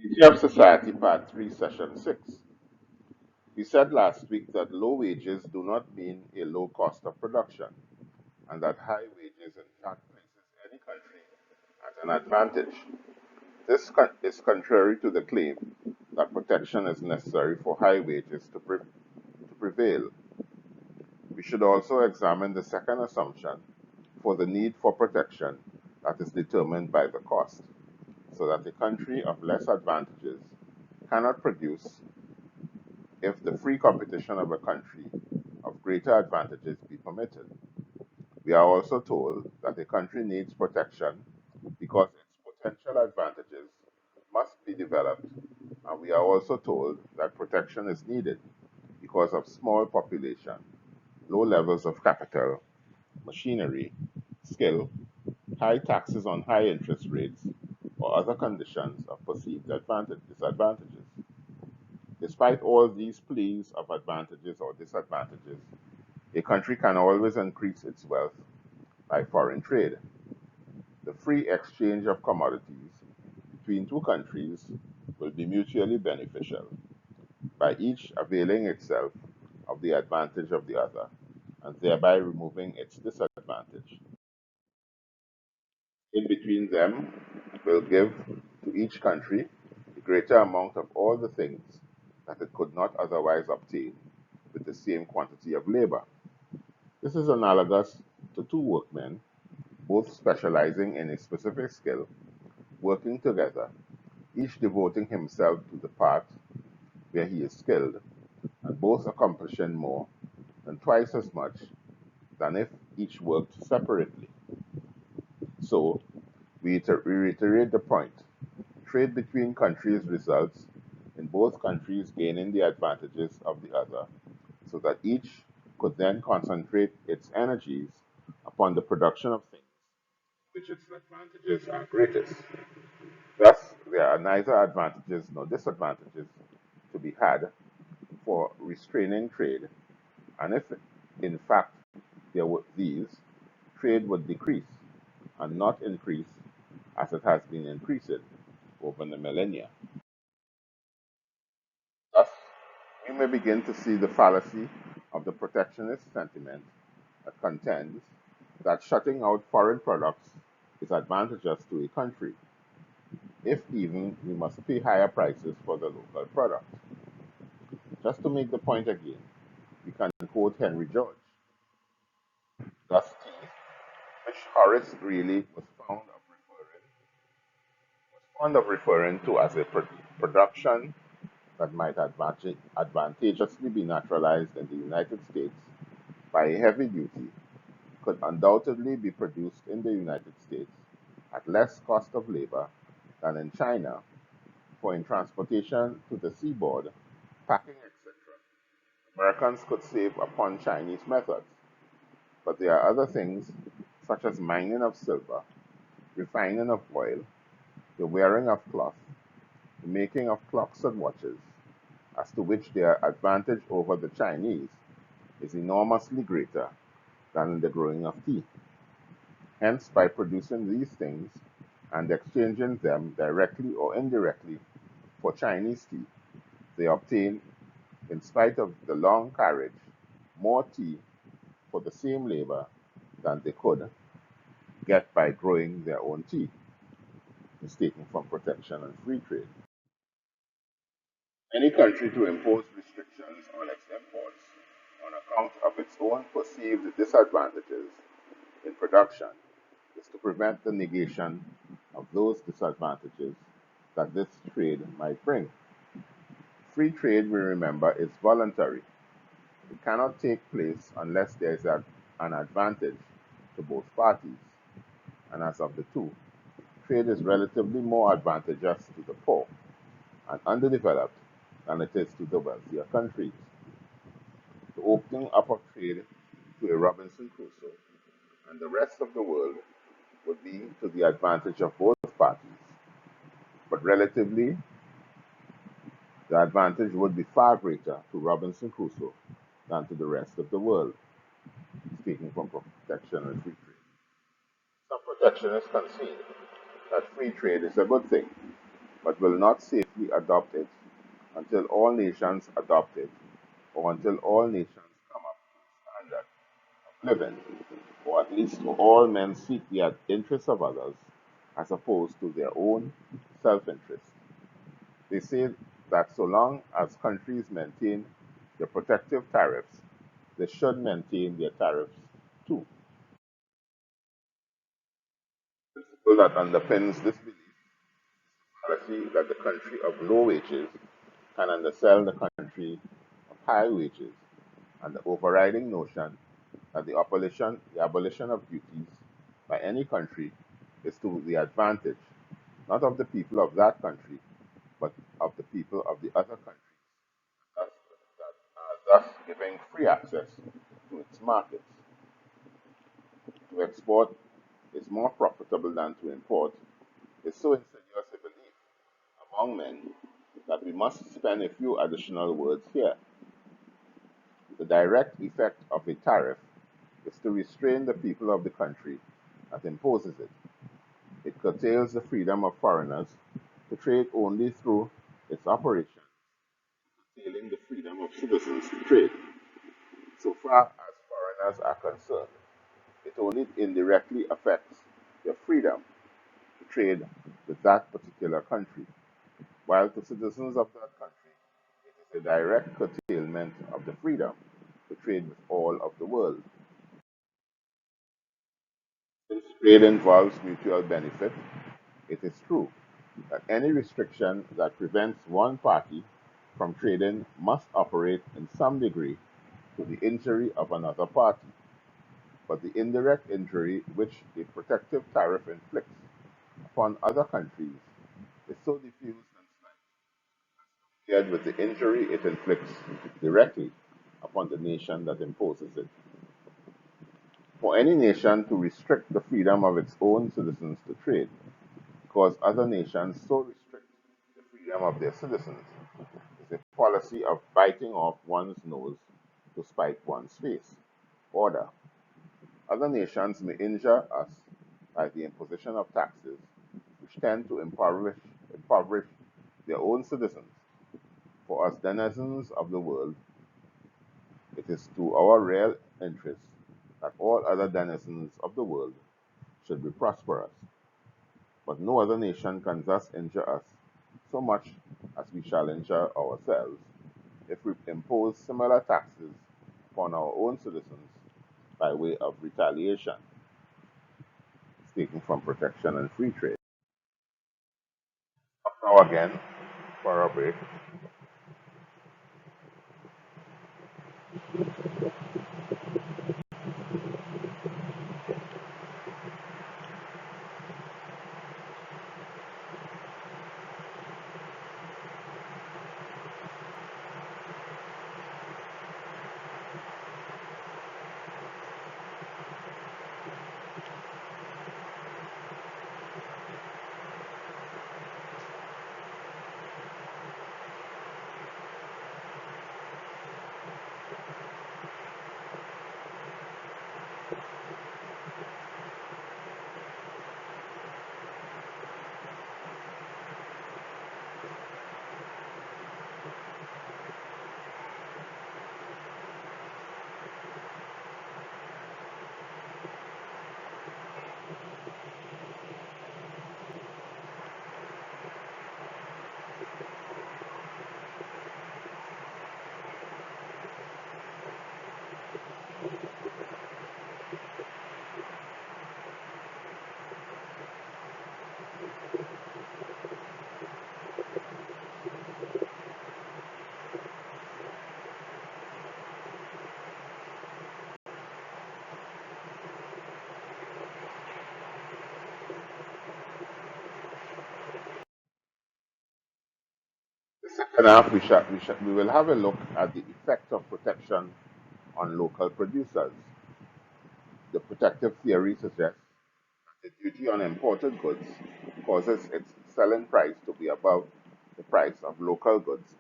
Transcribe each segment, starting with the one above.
ETF Society Part 3, Session 6. We said last week that low wages do not mean a low cost of production, and that high wages in fact places any country at an advantage. Is contrary to the claim that protection is necessary for high wages to prevail. We should also examine the second assumption for the need for protection that is determined by the cost, so that a country of less advantages cannot produce if the free competition of a country of greater advantages be permitted. We are also told that a country needs protection because its potential advantages must be developed, and we are also told that protection is needed because of small population, low levels of capital, machinery, skill, high taxes on high interest rates, or other conditions of perceived disadvantages. Despite all these pleas of advantages or disadvantages, a country can always increase its wealth by foreign trade. The free exchange of commodities between two countries will be mutually beneficial, by each availing itself of the advantage of the other, and thereby removing its disadvantage. In between them will give to each country a greater amount of all the things that it could not otherwise obtain with the same quantity of labor. This is analogous to two workmen, both specializing in a specific skill, working together, each devoting himself to the part where he is skilled, and both accomplishing more than twice as much than if each worked separately. So, we reiterate the point. Trade between countries results in both countries gaining the advantages of the other, so that each could then concentrate its energies upon the production of things which its advantages are greatest. Thus, there are neither advantages nor disadvantages to be had for restraining trade, and if in fact there were these, trade would decrease and not increase as it has been increasing over the millennia. Thus, we may begin to see the fallacy of the protectionist sentiment that contends that shutting out foreign products is advantageous to a country, if even we must pay higher prices for the local product. Just to make the point again, we can quote Henry George, thus teeth, which Horace Greeley was fond of referring to as a production that might advantageously be naturalized in the United States by a heavy duty, could undoubtedly be produced in the United States at less cost of labor than in China, for in transportation to the seaboard, packing, etc., Americans could save upon Chinese methods. But there are other things, such as mining of silver, refining of oil, the wearing of cloth, the making of clocks and watches, as to which their advantage over the Chinese is enormously greater than in the growing of tea. Hence, by producing these things and exchanging them directly or indirectly for Chinese tea, they obtain, in spite of the long carriage, more tea for the same labor than they could get by growing their own tea, mistaken from protection and free trade. Any country to impose restrictions on its imports on account of its own perceived disadvantages in production is to prevent the negation of those disadvantages that this trade might bring. Free trade, we remember, is voluntary. It cannot take place unless there is an advantage to both parties, and as of the two, trade is relatively more advantageous to the poor and underdeveloped than it is to the wealthier countries. The opening up of trade to a Robinson Crusoe and the rest of the world would be to the advantage of both parties, but relatively, the advantage would be far greater to Robinson Crusoe than to the rest of the world, speaking from protection and free trade. Some protectionists concede that free trade is a good thing, but will not safely adopt it until all nations adopt it, or until all nations come up to a standard of living, or at least all men seek the interests of others as opposed to their own self interest. They say that so long as countries maintain their protective tariffs, they should maintain their tariffs too. The principle that underpins this belief policy that the country of low wages can undersell the country of high wages, and the overriding notion that the abolition of duties by any country is to the advantage not of the people of that country, but of the people of the other countries that are thus giving free access to its markets. To export is more profitable than to import is so insidious a belief among men that we must spend a few additional words here. The direct effect of a tariff is to restrain the people of the country that imposes it. It curtails the freedom of foreigners to trade only through its operation, curtailing the freedom of citizens to trade. So far as foreigners are concerned, it only indirectly affects their freedom to trade with that particular country, while to citizens of that country, it is a direct curtailment of the freedom to trade with all of the world. Since trade involves mutual benefit, it is true that any restriction that prevents one party from trading must operate in some degree to the injury of another party. But the indirect injury which a protective tariff inflicts upon other countries is so diffuse and slight compared with the injury it inflicts directly upon the nation that imposes it. For any nation to restrict the freedom of its own citizens to trade, because other nations so restrict the freedom of their citizens, is a policy of biting off one's nose to spite one's face. Order. Other nations may injure us by the imposition of taxes, which tend to impoverish their own citizens. For us denizens of the world, it is to our real interest that all other denizens of the world should be prosperous. But no other nation can thus injure us so much as we shall injure ourselves if we impose similar taxes upon our own citizens by way of retaliation, speaking from protection and free trade. Now again, for a break. The second half, we will have a look at the effect of protection on local producers. The protective theory suggests the duty on imported goods causes its selling price to be above the price of local goods,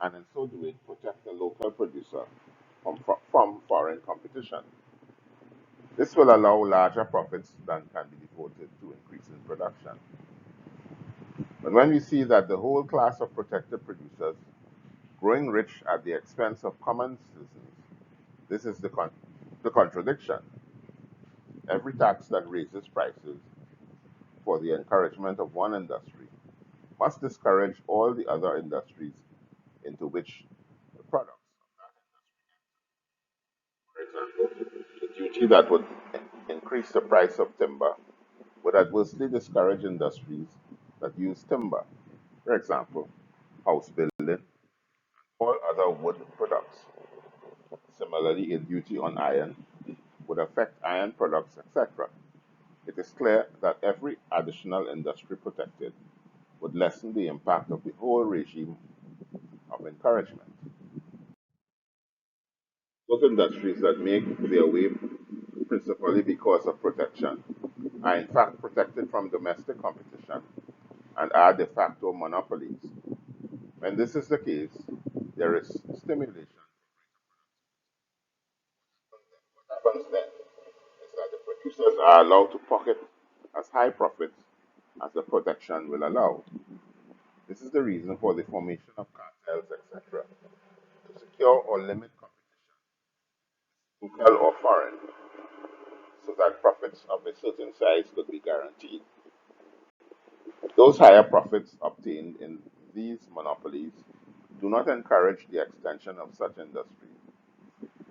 and in so doing, protect the local producer from foreign competition. This will allow larger profits than can be devoted to increasing production. But when we see that the whole class of protected producers growing rich at the expense of common citizens, this is the contradiction. Every tax that raises prices for the encouragement of one industry must discourage all the other industries into which the products. For example, the duty that would increase the price of timber would adversely discourage industries that use timber. For example, house building, all other wood products. Similarly, a duty on iron would affect iron products, etc. It is clear that every additional industry protected would lessen the impact of the whole regime of encouragement. Those industries that make their way principally because of protection are in fact protected from domestic competition and are de facto monopolies. When this is the case, there is stimulation. What happens then is that the producers are allowed to pocket as high profits as the protection will allow. This is the reason for the formation of cartels, etc., to secure or limit competition, local or foreign, so that profits of a certain size could be guaranteed. Those higher profits obtained in these monopolies do not encourage the extension of such industries.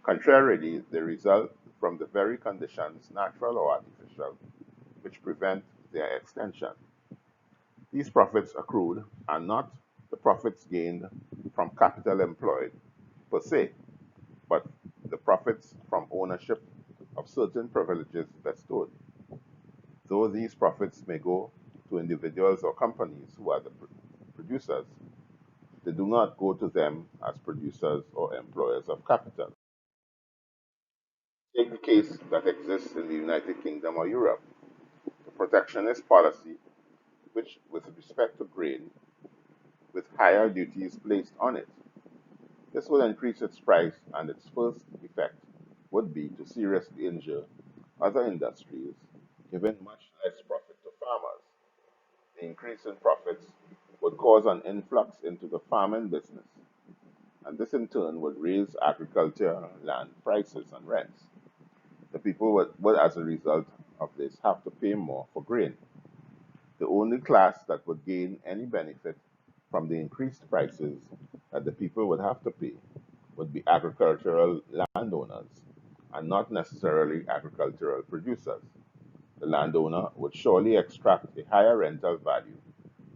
Contrarily, they result from the very conditions, natural or artificial, which prevent their extension. These profits accrued are not the profits gained from capital employed per se, but the profits from ownership of certain privileges bestowed. Though these profits may go to individuals or companies who are the producers, they do not go to them as producers or employers of capital. Take the case that exists in the United Kingdom or Europe, the protectionist policy, which, with respect to grain, with higher duties placed on it. This will increase its price, and its first effect would be to seriously injure other industries, giving much less profit to farmers. The increase in profits would cause an influx into the farming business, and this in turn would raise agriculture, land prices, and rents. The people would, as a result of this, have to pay more for grain. The only class that would gain any benefit from the increased prices that the people would have to pay would be agricultural landowners and not necessarily agricultural producers. The landowner would surely extract a higher rental value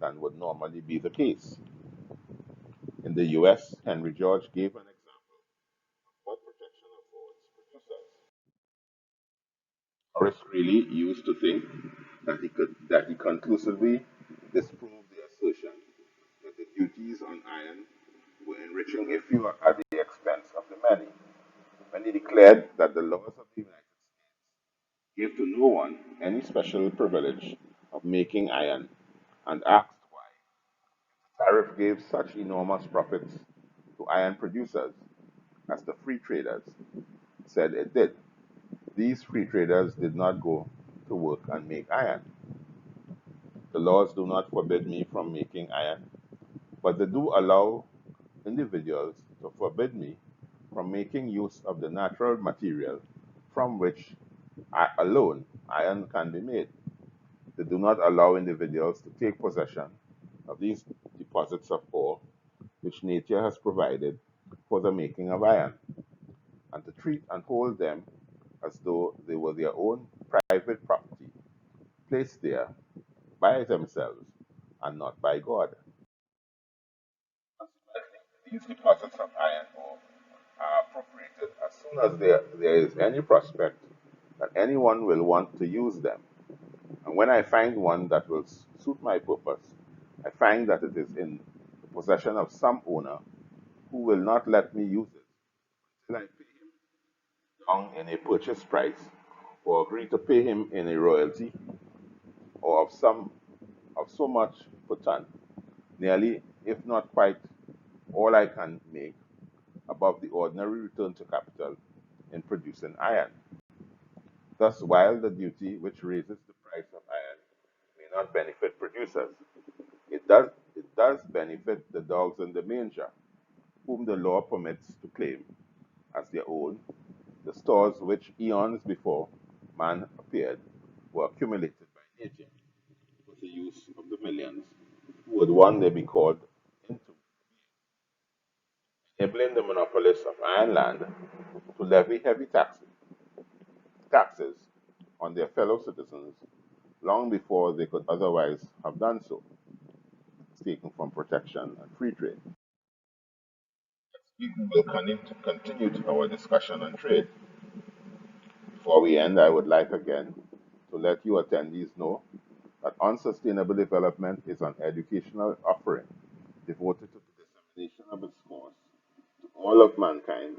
than would normally be the case. In the US, Henry George gave an example of what protection affords producers. Horace Greeley used to think that he conclusively disproved the assertion that the duties on iron were enriching a few at the expense of the many, when he declared that the laws of the United States gave to no one any special privilege of making iron, and asked why the tariff gave such enormous profits to iron producers, as the free traders said it did. These free traders did not go to work and make iron. The laws do not forbid me from making iron, but they do allow individuals to forbid me from making use of the natural material from which alone iron can be made. They do not allow individuals to take possession of these deposits of ore which nature has provided for the making of iron, and to treat and hold them as though they were their own private property, placed there by themselves and not by God. Consequently, these deposits of iron ore are appropriated as soon as there is any prospect that anyone will want to use them. And when I find one that will suit my purpose, I find that it is in the possession of some owner who will not let me use it till I pay him down in a purchase price, or agree to pay him in a royalty, or of so much per ton, nearly, if not quite, all I can make above the ordinary return to capital in producing iron. Thus, while the duty which raises the price of iron may not benefit producers, It does benefit the dogs in the manger, whom the law permits to claim as their own. The stores which eons before man appeared were accumulated by nature for the use of the millions who would one day be called into, enabling the monopolists of iron land to levy heavy taxes on their fellow citizens long before they could otherwise have done so, taken from protection and free trade. We will continue our discussion on trade. Before we end, I would like again to let you attendees know that Unsustainable Development is an educational offering devoted to the dissemination of its course to all of mankind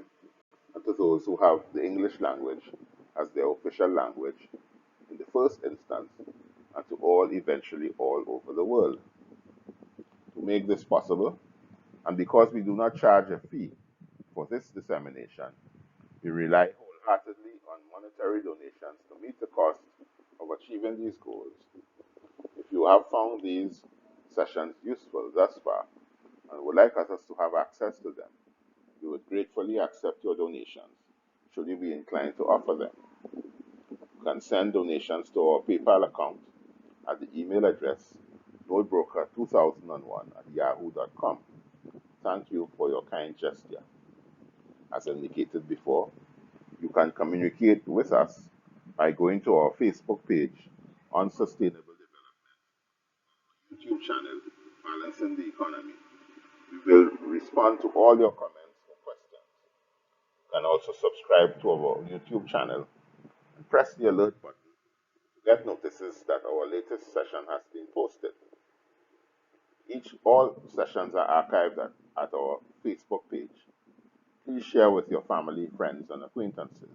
and to those who have the English language as their official language in the first instance, and to all eventually all over the world. To make this possible, and because we do not charge a fee for this dissemination, we rely wholeheartedly on monetary donations to meet the cost of achieving these goals. If you have found these sessions useful thus far and would like others to have access to them, we would gratefully accept your donations should you be inclined to offer them. You can send donations to our PayPal account at the email address notebroker2001@yahoo.com. Thank you for your kind gesture. As indicated before, you can communicate with us by going to our Facebook page on Sustainable Development, YouTube channel, Balancing the Economy. We will respond to all your comments or questions. You can also subscribe to our YouTube channel and press the alert button to get notices that our latest session has been posted. All sessions are archived at our Facebook page. Please share with your family, friends, and acquaintances.